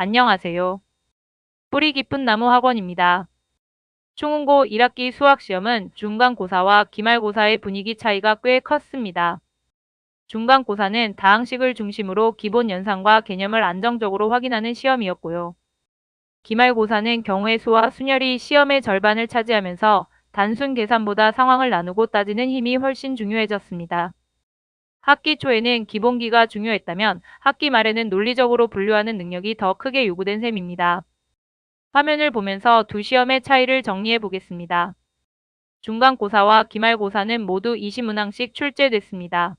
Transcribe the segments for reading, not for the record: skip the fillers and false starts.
안녕하세요. 뿌리 깊은 나무 학원입니다. 충운고 1학기 수학시험은 중간고사와 기말고사의 분위기 차이가 꽤 컸습니다. 중간고사는 다항식을 중심으로 기본 연산과 개념을 안정적으로 확인하는 시험이었고요. 기말고사는 경우의 수와 순열이 시험의 절반을 차지하면서 단순 계산보다 상황을 나누고 따지는 힘이 훨씬 중요해졌습니다. 학기 초에는 기본기가 중요했다면 학기 말에는 논리적으로 분류하는 능력이 더 크게 요구된 셈입니다. 화면을 보면서 두 시험의 차이를 정리해 보겠습니다. 중간고사와 기말고사는 모두 20문항씩 출제됐습니다.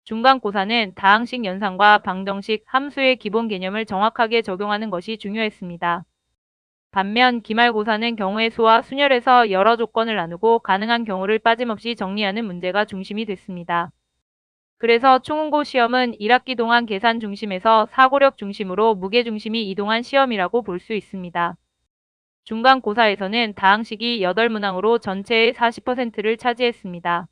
중간고사는 다항식 연산과 방정식, 함수의 기본 개념을 정확하게 적용하는 것이 중요했습니다. 반면 기말고사는 경우의 수와 순열에서 여러 조건을 나누고 가능한 경우를 빠짐없이 정리하는 문제가 중심이 됐습니다. 그래서 충운고 시험은 1학기 동안 계산 중심에서 사고력 중심으로 무게 중심이 이동한 시험이라고 볼 수 있습니다. 중간고사에서는 다항식이 8문항으로 전체의 40%를 차지했습니다.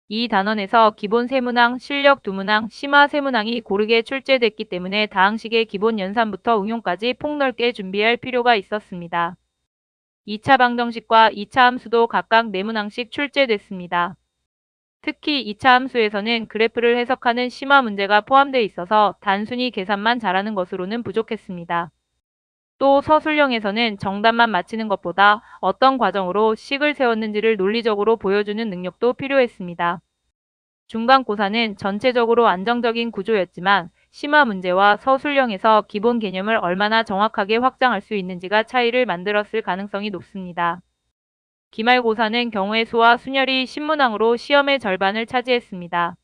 이 단원에서 기본 3문항, 실력 2문항, 심화 3문항이 고르게 출제됐기 때문에 다항식의 기본 연산부터 응용까지 폭넓게 준비할 필요가 있었습니다. 2차 방정식과 2차 함수도 각각 4문항씩 출제됐습니다. 특히 2차 함수에서는 그래프를 해석하는 심화 문제가 포함되어 있어서 단순히 계산만 잘하는 것으로는 부족했습니다. 또 서술형에서는 정답만 맞히는 것보다 어떤 과정으로 식을 세웠는지를 논리적으로 보여주는 능력도 필요했습니다. 중간고사는 전체적으로 안정적인 구조였지만 심화 문제와 서술형에서 기본 개념을 얼마나 정확하게 확장할 수 있는지가 차이를 만들었을 가능성이 높습니다. 기말고사는 경우의 수와 순열이 10문항으로 시험의 절반을 차지했습니다.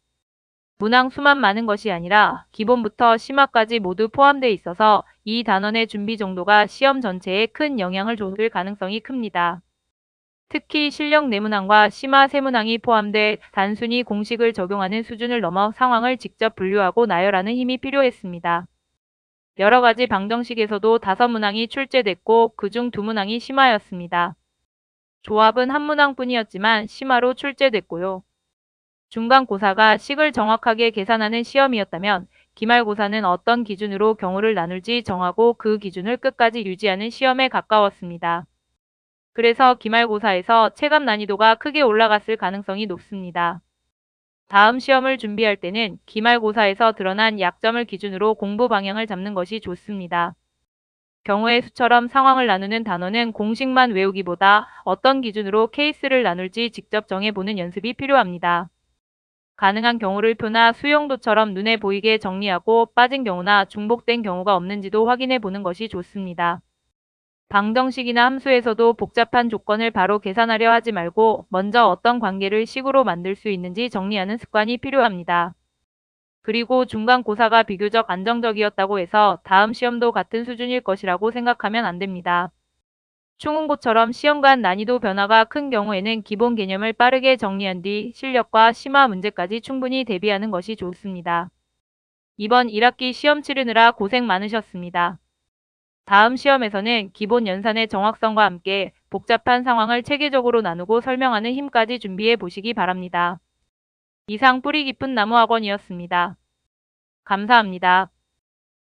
문항 수만 많은 것이 아니라 기본부터 심화까지 모두 포함되어 있어서 이 단원의 준비 정도가 시험 전체에 큰 영향을 줄 가능성이 큽니다. 특히 실력 4문항과 심화 3문항이 포함돼 단순히 공식을 적용하는 수준을 넘어 상황을 직접 분류하고 나열하는 힘이 필요했습니다. 여러 가지 방정식에서도 5문항이 출제됐고 그중 2문항이 심화였습니다. 조합은 1문항뿐이었지만 심화로 출제됐고요. 중간고사가 식을 정확하게 계산하는 시험이었다면 기말고사는 어떤 기준으로 경우를 나눌지 정하고 그 기준을 끝까지 유지하는 시험에 가까웠습니다. 그래서 기말고사에서 체감 난이도가 크게 올라갔을 가능성이 높습니다. 다음 시험을 준비할 때는 기말고사에서 드러난 약점을 기준으로 공부 방향을 잡는 것이 좋습니다. 경우의 수처럼 상황을 나누는 단어는 공식만 외우기보다 어떤 기준으로 케이스를 나눌지 직접 정해보는 연습이 필요합니다. 가능한 경우를 표나 수용도처럼 눈에 보이게 정리하고 빠진 경우나 중복된 경우가 없는지도 확인해 보는 것이 좋습니다. 방정식이나 함수에서도 복잡한 조건을 바로 계산하려 하지 말고 먼저 어떤 관계를 식으로 만들 수 있는지 정리하는 습관이 필요합니다. 그리고 중간고사가 비교적 안정적이었다고 해서 다음 시험도 같은 수준일 것이라고 생각하면 안 됩니다. 충운고처럼 시험간 난이도 변화가 큰 경우에는 기본 개념을 빠르게 정리한 뒤 실력과 심화 문제까지 충분히 대비하는 것이 좋습니다. 이번 1학기 시험 치르느라 고생 많으셨습니다. 다음 시험에서는 기본 연산의 정확성과 함께 복잡한 상황을 체계적으로 나누고 설명하는 힘까지 준비해 보시기 바랍니다. 이상 뿌리 깊은 나무 학원이었습니다. 감사합니다.